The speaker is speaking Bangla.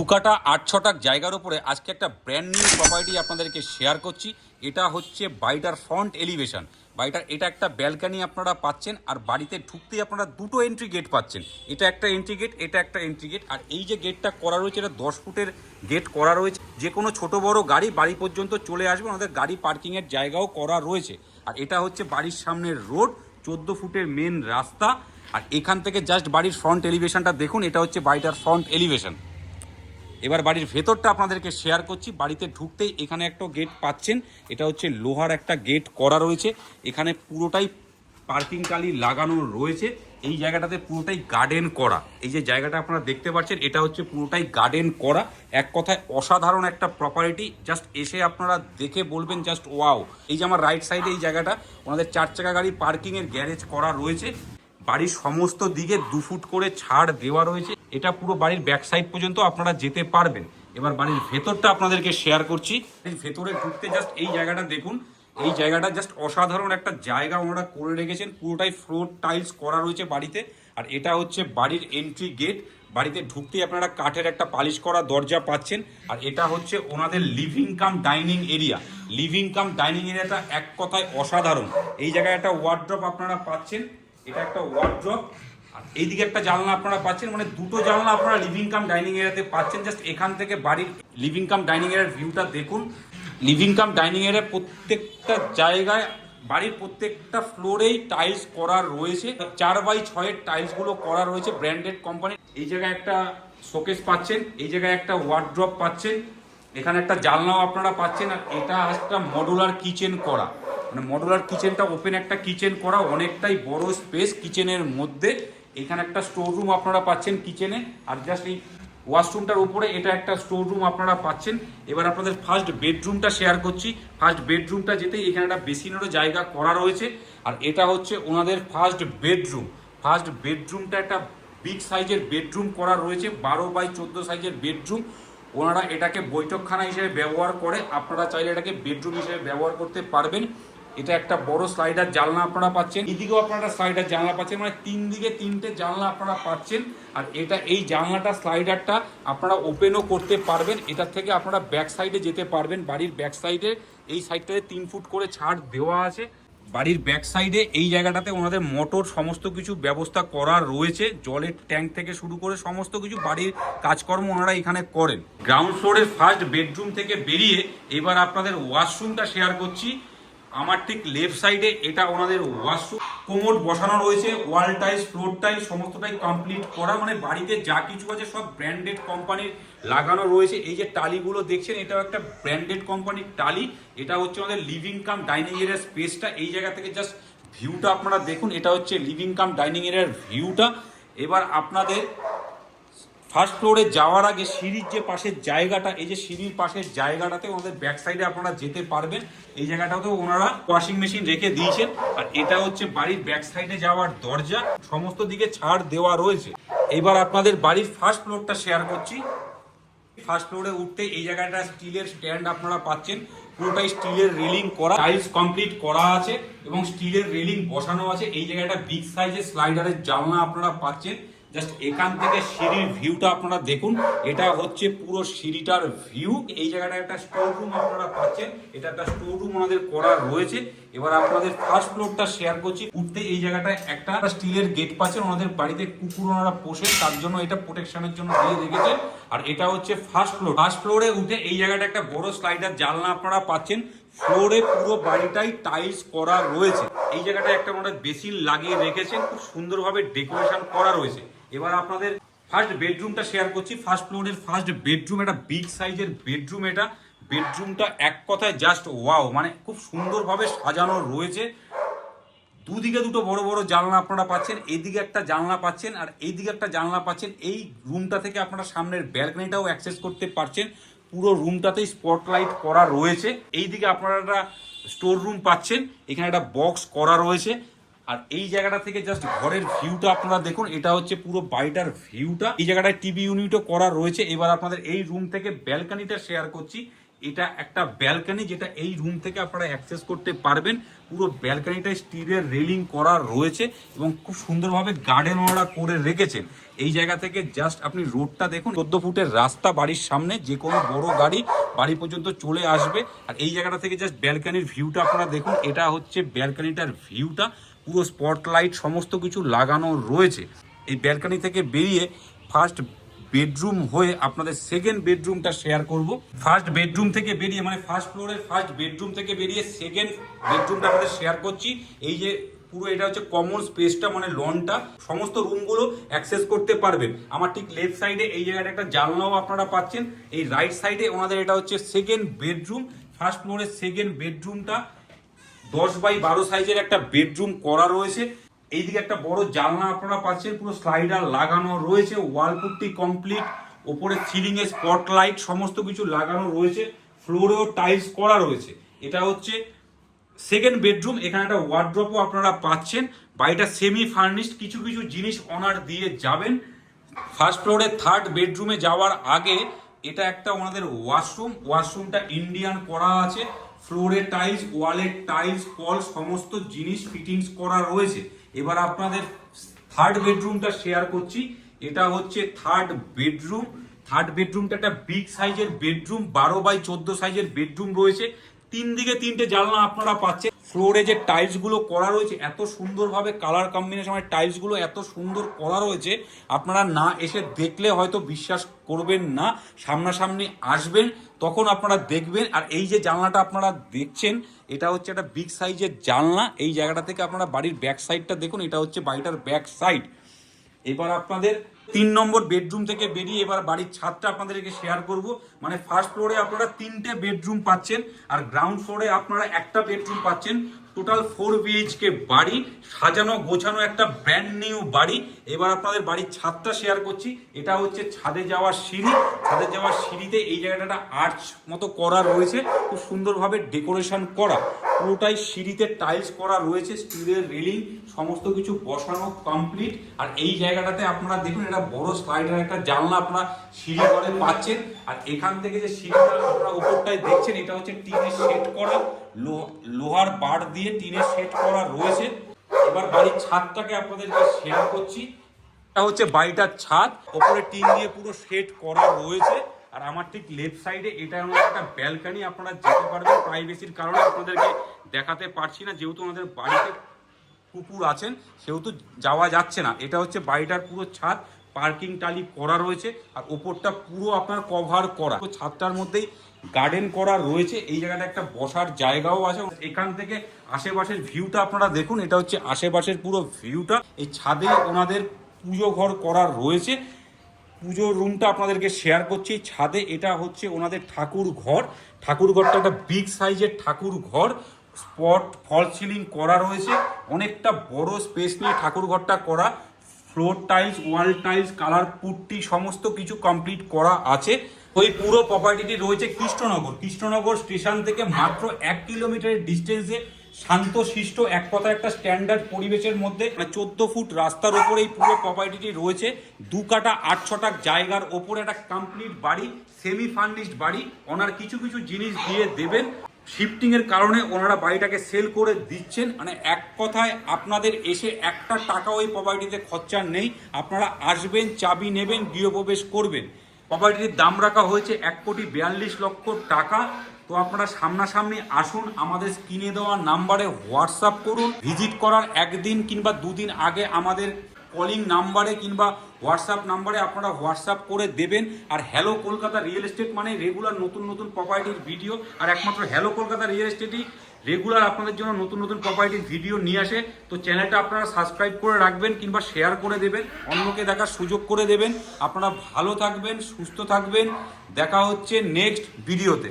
দুকাটা ৮-৬ জায়গার উপরে আজকে একটা ব্র্যান্ড নিউ প্রপার্টি আপনাদেরকে শেয়ার করছি। এটা হচ্ছে বাড়িটার ফ্রন্ট এলিভেশন। বাড়িটার এটা একটা ব্যালকানি আপনারা পাচ্ছেন, আর বাড়িতে ঢুকতেই আপনারা দুটো এন্ট্রি গেট পাচ্ছেন। এটা একটা এন্ট্রি গেট, এটা একটা এন্ট্রি গেট। আর এই যে গেটটা করা রয়েছে, এটা ১০ ফুটের গেট করা রয়েছে। যে কোনো ছোট বড় গাড়ি বাড়ি পর্যন্ত চলে আসবে, আমাদের গাড়ি পার্কিংয়ের জায়গাও করা রয়েছে। আর এটা হচ্ছে বাড়ির সামনের রোড, ১৪ ফুটের মেন রাস্তা। আর এখান থেকে জাস্ট বাড়ির ফ্রন্ট এলিভেশনটা দেখুন, এটা হচ্ছে বাড়িটার ফ্রন্ট এলিভেশন। এবার বাড়ির ভেতরটা আপনাদেরকে শেয়ার করছি। বাড়িতে ঢুকতেই এখানে একটা গেট পাচ্ছেন, এটা হচ্ছে লোহার একটা গেট করা রয়েছে। এখানে পুরোটাই পার্কিং টালি লাগানো রয়েছে। এই জায়গাটাতে পুরোটাই গার্ডেন করা। এই যে জায়গাটা আপনারা দেখতে পাচ্ছেন, এটা হচ্ছে পুরোটাই গার্ডেন করা। এক কথায় অসাধারণ একটা প্রপার্টি। জাস্ট এসে আপনারা দেখে বলবেন জাস্ট ওয়াও। এই যে আমার রাইট সাইডে এই জায়গাটা, ওনাদের ৪ চাকা গাড়ি পার্কিংয়ের গ্যারেজ করা রয়েছে। বাড়ির সমস্ত দিকে ২ ফুট করে ছাড় দেওয়া রয়েছে। এটা পুরো বাড়ির ব্যাক সাইড পর্যন্ত আপনারা যেতে পারবেন। এবার বাড়ির ভেতরটা আপনাদেরকে শেয়ার করছি। এই ভেতরে ঢুকতে জাস্ট এই জায়গাটা দেখুন। এই জায়গাটা জাস্ট অসাধারণ একটা জায়গা ওনারা করে রেখেছেন। পুরোটাই ফ্লোর টাইলস করা রয়েছে বাড়িতে। আর এটা হচ্ছে বাড়ির এন্ট্রি গেট। বাড়িতে ঢুকতেই আপনারা কাঠের একটা পালিশ করা দরজা পাচ্ছেন। আর এটা হচ্ছে ওনাদের living cum dining area. Living cum dining এরিয়াটা এক কথায় অসাধারণ। এই জায়গায় একটা ওয়ার্ড্রপ আপনারা পাচ্ছেন। এটা একটা ওয়ার্ড্রপ। আর এইদিকে একটা জানলা আপনারা পাচ্ছেন, মানে দুটো জানলা আপনারা লিভিং কাম ডাইনিং এরিয়াতে পাচ্ছেন। জাস্ট এখান থেকে বাড়ির লিভিং কাম ডাইনিং এরিয়ার ভিউটা দেখুন। লিভিং কাম ডাইনিং এরিয়ার প্রত্যেকটা জায়গায় বাড়ির প্রত্যেকটা ফ্লোরেই টাইলস করা রয়েছে। 4x6 টাইলসগুলো করা রয়েছে ব্র্যান্ডেড কোম্পানি। এই জায়গায় একটা শোকেস পাচ্ছেন, এই জায়গায় একটা ওয়ার্ড্রপ পাচ্ছেন, এখানে একটা জানলাও আপনারা পাচ্ছেন। আর এটা একটা মডুলার কিচেন করা, মানে মডুলার কিচেনটা ওপেন একটা কিচেন করা, অনেকটাই বড় স্পেস কিচেনের মধ্যে। এখানে একটা স্টোর রুম আপনারা পাচ্ছেন কিচেনে। আর জাস্ট এই ওয়াশরুমটার উপরে এটা একটা স্টোর রুম আপনারা পাচ্ছেন। এবার আপনাদের ফার্স্ট বেডরুমটা শেয়ার করছি। ফার্স্ট বেডরুমটা যেতেই এখানে একটা বেসিনেরও জায়গা করা রয়েছে। আর এটা হচ্ছে ওনাদের ফার্স্ট বেডরুম। ফার্স্ট বেডরুমটা একটা বিগ সাইজের বেডরুম করা রয়েছে, 12x14 সাইজের বেডরুম। ওনারা এটাকে বৈঠকখানা হিসেবে ব্যবহার করে, আপনারা চাইলে এটাকে বেডরুম হিসেবে ব্যবহার করতে পারবেন। এটা একটা বড় স্লাইডার জানলা আপনারা পাচ্ছেন, এদিকেও আপনারা স্লাইডার জানলা পাচ্ছেন, মানে 3 দিকে 3টে জানলা আপনারা পাচ্ছেন। আর এটা এই জানলাটা স্লাইডারটা আপনারা ওপেনও করতে পারবেন। এটার থেকে আপনারা ব্যাক সাইডে যেতে পারবেন। বাড়ির ব্যাক সাইডে এই সাইডটাতে 3 ফুট করে ছাড় দেওয়া আছে। বাড়ির ব্যাক সাইডে এই জায়গাটাতে ওনাদের মোটর সমস্ত কিছু ব্যবস্থা করা রয়েছে, জলের ট্যাঙ্ক থেকে শুরু করে সমস্ত কিছু বাড়ির কাজকর্ম ওনারা এখানে করেন। গ্রাউন্ড ফ্লোরের ফার্স্ট বেডরুম থেকে বেরিয়ে এবার আপনাদের ওয়াশরুমটা শেয়ার করছি। আমার ঠিক লেফট সাইডে এটা ওনাদের ওয়াশরুম। কোমোড বসানো রয়েছে, ওয়াল টাইলস, ফ্লোর টাইলস সমস্তটাই কমপ্লিট করা। মানে বাড়িতে যা কিছু আছে সব ব্র্যান্ডেড কোম্পানির লাগানো রয়েছে। এই যে টালিগুলো দেখছেন, এটাও একটা ব্র্যান্ডেড কোম্পানির টালি। এটা হচ্ছে আমাদের লিভিং কাম ডাইনিং এরিয়ার স্পেসটা। এই জায়গা থেকে জাস্ট ভিউটা আপনারা দেখুন, এটা হচ্ছে লিভিং কাম ডাইনিং এরিয়ার ভিউটা। এবার আপনাদের ফার্স্ট ফ্লোরে যাওয়ার আগে সিঁড়ির যে পাশের জায়গাটা, এই যে সিঁড়ির পাশের জায়গাটাতে ওনাদের ব্যাক সাইডে আপনারা যেতে পারবেন। এই জায়গাটাতেও ওনারা ওয়াশিং মেশিন রেখে দিয়েছেন। আর এটা হচ্ছে বাড়ির ব্যাক সাইডে যাওয়ার দরজা, সমস্ত দিকে ছাড় দেওয়া রয়েছে। এবার আপনাদের বাড়ির ফার্স্ট ফ্লোরটা শেয়ার করছি। ফার্স্ট ফ্লোরে উঠতে এই জায়গাটা স্টিলের স্ট্যান্ড আপনারা পাচ্ছেন, পুরোটাই স্টিলের রেলিং করা, টাইলস কমপ্লিট করা আছে এবং স্টিলের রেলিং বসানো আছে। এই জায়গাটা বিগ সাইজের স্লাইডারের জানলা আপনারা পাচ্ছেন। জাস্ট এখান থেকে সিঁড়ির ভিউটা আপনারা দেখুন, এটা হচ্ছে পুরো সিঁড়িটার ভিউ। এই জায়গাটা একটা স্টোর রুম আপনারা পাচ্ছেন, এটা একটা স্টোর রুম ওনাদের করা রয়েছে। এবার আপনাদের ফার্স্ট ফ্লোরটা শেয়ার করছি। উঠতে এই জায়গাটায় একটা স্টিলের গেট পাচ্ছেন, ওনাদের বাড়িতে কুকুর ওনারা পোষেন, তার জন্য এটা প্রোটেকশনের জন্য দিয়ে রেখেছেন। আর এটা হচ্ছে ফার্স্ট ফ্লোর। ফার্স্ট ফ্লোরে উঠে এই জায়গাটা একটা বড় স্লাইডার জানলা আপনারা পাচ্ছেন। ফ্লোরে পুরো বাড়িটাই টাইলস করা রয়েছে। এই জায়গাটা একটা ওনারা বেসিন লাগিয়ে রেখেছেন, খুব সুন্দরভাবে ডেকোরেশন করা রয়েছে। এবার আপনাদের ফার্স্ট বেডরুমটা শেয়ার করছি। ফার্স্ট ফ্লোরের ফার্স্ট বেডরুম, এটা বিগ সাইজের বেডরুম। এটা বেডরুমটা এক কথায় জাস্ট ওয়াও, মানে খুব সুন্দরভাবে সাজানো রয়েছে। দুদিকে দুটো বড় বড় জানলা আপনারা পাচ্ছেন, এইদিকে একটা জানলা পাচ্ছেন আর এইদিকে একটা জানলা পাচ্ছেন। এই রুমটা থেকে আপনারা সামনের ব্যালকনিটাও অ্যাক্সেস করতে পারছেন। পুরো রুমটাতেই স্পটলাইট করা রয়েছে। এইদিকে আপনারা একটা স্টোর রুম পাচ্ছেন, এখানে একটা বক্স করা রয়েছে। আর এই জায়গাটা থেকে জাস্ট ঘরের ভিউটা আপনারা দেখুন, এটা হচ্ছে পুরো বাড়িটার ভিউটা। এই জায়গাটায় টিভি ইউনিটও করা রয়েছে। এবার আপনাদের এই রুম থেকে ব্যালকনিটা শেয়ার করছি। এটা একটা ব্যালকনি, যেটা এই রুম থেকে আপনারা অ্যাক্সেস করতে পারবেন। পুরো ব্যালকনিটা স্টিলের রেলিং করা রয়েছে এবং খুব সুন্দরভাবে গার্ডেন ওনারা করে রেখেছেন। এই জায়গা থেকে জাস্ট আপনি রোডটা দেখুন, 14 ফুটের রাস্তা বাড়ির সামনে, যে কোনো বড় গাড়ি বাড়ি পর্যন্ত চলে আসবে। আর এই জায়গাটা থেকে জাস্ট ব্যালকনির ভিউটা আপনারা দেখুন, এটা হচ্ছে ব্যালকনিটার ভিউটা, পুরো স্পটলাইট সমস্ত কিছু লাগানো রয়েছে। এই ব্যালকনি থেকে বেরিয়ে ফার্স্ট বেডরুম হয়ে আপনাদের সেকেন্ড বেডরুমটা শেয়ার করব। ফার্স্ট বেডরুম থেকে বেরিয়ে, মানে ফার্স্ট ফ্লোরের ফার্স্ট বেডরুম থেকে বেরিয়ে সেকেন্ড বেডরুমটা আপনাদের শেয়ার করছি। এই যে পুরো এটা হচ্ছে কমন স্পেসটা, মানে লনটা, সমস্ত রুমগুলো অ্যাক্সেস করতে পারবেন। আমার ঠিক লেফট সাইডে এই জায়গাটা একটা জানলাও আপনারা পাচ্ছেন। এই রাইট সাইডে ওনাদের এটা হচ্ছে সেকেন্ড বেডরুম। ফার্স্ট ফ্লোরের সেকেন্ড বেডরুমটা 10x12 সাইজের একটা বেডরুম করা রয়েছে। এইদিকে একটা বড় জানলা আপনারা পাচ্ছেন, পুরো স্লাইডার লাগানো রয়েছে, ওয়াল পুট্টি কমপ্লিট, ওপরে সিলিং এ স্পটলাইট সমস্ত কিছু লাগানো রয়েছে, ফ্লোরেও টাইলস করা রয়েছে। এটা হচ্ছে সেকেন্ড বেডরুম। এখানে একটা ওয়ার্ড্রপও আপনারা পাচ্ছেন। বাড়িটা সেমি ফার্নিশড, কিছু কিছু জিনিস অনার দিয়ে যাবেন। ফার্স্ট ফ্লোরে থার্ড বেডরুমে যাওয়ার আগে এটা একটা ওনাদের ওয়াশরুম। ওয়াশরুমটা ইন্ডিয়ান করা আছে, ফ্লোরে টাইলস, ওয়ালের টাইলস, কল সমস্ত জিনিস ফিটিংস করা রয়েছে। এবার আপনাদের থার্ড বেডরুমটা শেয়ার করছি। এটা হচ্ছে থার্ড বেডরুম। থার্ড বেডরুমটা একটা বিগ সাইজের বেডরুম, 12x14 সাইজের বেডরুম রয়েছে। তিন দিকে তিনটে জানলা আপনারা পাচ্ছেন। ফ্লোরে যে টাইলস গুলো করা রয়েছে এত সুন্দরভাবে কালার কম্বিনেশনের টাইলস গুলো এত সুন্দর করা রয়েছে, আপনারা না এসে দেখলে হয়তো বিশ্বাস করবেন না। সামনাসামনি আসবেন তখন আপনারা দেখবেন। আর এই যে জানলাটা আপনারা দেখছেন, এটা হচ্ছে একটা বিগ সাইজের জানলা। এই জায়গাটা থেকে আপনারা বাড়ির ব্যাক সাইডটা দেখুন, এটা হচ্ছে বাড়িটার ব্যাক সাইড। এবার আপনাদের 3 নম্বর বেডরুম থেকে বেরিয়ে এবার বাড়ির ছাদটা আপনাদেরকে শেয়ার করব। মানে ফার্স্ট ফ্লোরে আপনারা 3টে বেডরুম পাচ্ছেন, আর গ্রাউন্ড ফ্লোরে আপনারা একটা বেডরুম পাচ্ছেন। টোটাল 4 BHK বাড়ি, সাজানো গোছানো একটা ব্র্যান্ড নিউ বাড়ি। এবার আপনাদের বাড়ির ছাদটা শেয়ার করছি। এটা হচ্ছে ছাদে যাওয়ার সিঁড়ি। ছাদে যাওয়ার সিঁড়িতে এই জায়গাটা আর্চ মতো করা রয়েছে, খুব সুন্দরভাবে ডেকোরেশন করা। পুরোটাই সিঁড়িতে টাইলস করা রয়েছে, স্টিলের রেলিং সমস্ত কিছু বসানো কমপ্লিট। আর এই জায়গাটাতে আপনারা দেখুন, এটা বড় স্লাইডার একটা জানলা আপনারা সিঁড়ি ঘরে পাচ্ছেন। আর এখান থেকে যে সিঁড়িটা আপনারা উপরটায় দেখছেন, এটা হচ্ছে টিনের সেট করা, লোহার বার দিয়ে টিনের সেট করা রয়েছে। এবার বাড়ির ছাদটাকে আপনাদেরকে শেয়ার করছি। এটা হচ্ছে বাড়িটার ছাদ, ওপরে টিন দিয়ে পুরো সেট করা রয়েছে। আর আমার ঠিক লেফট সাইডে এটা আমার একটা ব্যালকনি, আপনারা যেতে পারবেন। প্রাইভেসির কারণে আপনাদেরকে দেখাতে পারছি না, যেহেতু আমাদের বাড়িতে কুকুর আছেন সেহেতু যাওয়া যাচ্ছে না। এটা হচ্ছে বাড়িটার পুরো ছাদ, পার্কিং টালি করা রয়েছে, আর ওপরটা পুরো আপনার কভার করা। ছাদটার মধ্যেই গার্ডেন করা রয়েছে। এই জায়গাটা একটা বসার জায়গাও আছে। এখান থেকে আশেপাশের ভিউটা আপনারা দেখুন, এটা হচ্ছে আশেপাশের পুরো ভিউটা। এই ছাদে ওনাদের পুজো ঘর করা রয়েছে। পুজোর রুমটা আপনাদেরকে শেয়ার করছি। ছাদে এটা হচ্ছে ওনাদের ঠাকুর ঘর। ঠাকুর ঘরটা একটা বিগ সাইজের ঠাকুর ঘর, স্পট ফল সিলিং করা রয়েছে। অনেকটা বড় স্পেস নিয়ে ঠাকুর ঘরটা করা। Floor tiles, wall tiles, colour putty সমস্ত কিছু কমপ্লিট করা আছে। ওই পুরো প্রপার্টিটি রয়েছে কৃষ্ণনগর। কৃষ্ণনগর স্টেশন থেকে মাত্র 1 কিলোমিটারের ডিস্টেন্সে, শান্ত শিষ্ট এক কথা একটা স্ট্যান্ডার্ড পরিবেশের মধ্যে, 14 ফুট রাস্তার ওপরে এই পুরো প্রপার্টিটি রয়েছে। 2 কাটা 8 ছটাক জায়গার ওপরে একটা কমপ্লিট বাড়ি, সেমি ফার্নিশড বাড়ি। ওনার কিছু কিছু জিনিস দিয়ে দেবেন। শিফটিং এর কারণে ওনারা বাড়িটাকে সেল করে দিচ্ছেন। মানে এক কথায় আপনাদের এসে একটা টাকা ওই প্রপার্টিতে খরচা নেই। আপনারা আসবেন, চাবি নেবেন, গৃহপ্রবেশ করবেন। প্রপার্টির দাম রাখা হয়েছে 1,42,00,000 টাকা। তো আপনারা সামনাসামনি আসুন, আমাদের স্ক্রিনে দেওয়া নাম্বারে হোয়াটসঅ্যাপ করুন। ভিজিট করার একদিন কিংবা দুদিন আগে আমাদের কলিং নাম্বারে কিংবা হোয়াটসঅ্যাপ নাম্বারে আপনারা হোয়াটসঅ্যাপ করে দেবেন। আর হ্যালো কলকাতা রিয়েল এস্টেট মানে রেগুলার নতুন নতুন প্রপার্টির ভিডিও, আর একমাত্র হ্যালো কলকাতা রিয়েল এস্টেটই রেগুলার আপনাদের জন্য নতুন নতুন প্রপার্টির ভিডিও নিয়ে আসে। তো চ্যানেলটা আপনারা সাবস্ক্রাইব করে রাখবেন কিংবা শেয়ার করে দেবেন, অন্যকে দেখার সুযোগ করে দেবেন। আপনারা ভালো থাকবেন, সুস্থ থাকবেন। দেখা হচ্ছে নেক্সট ভিডিওতে।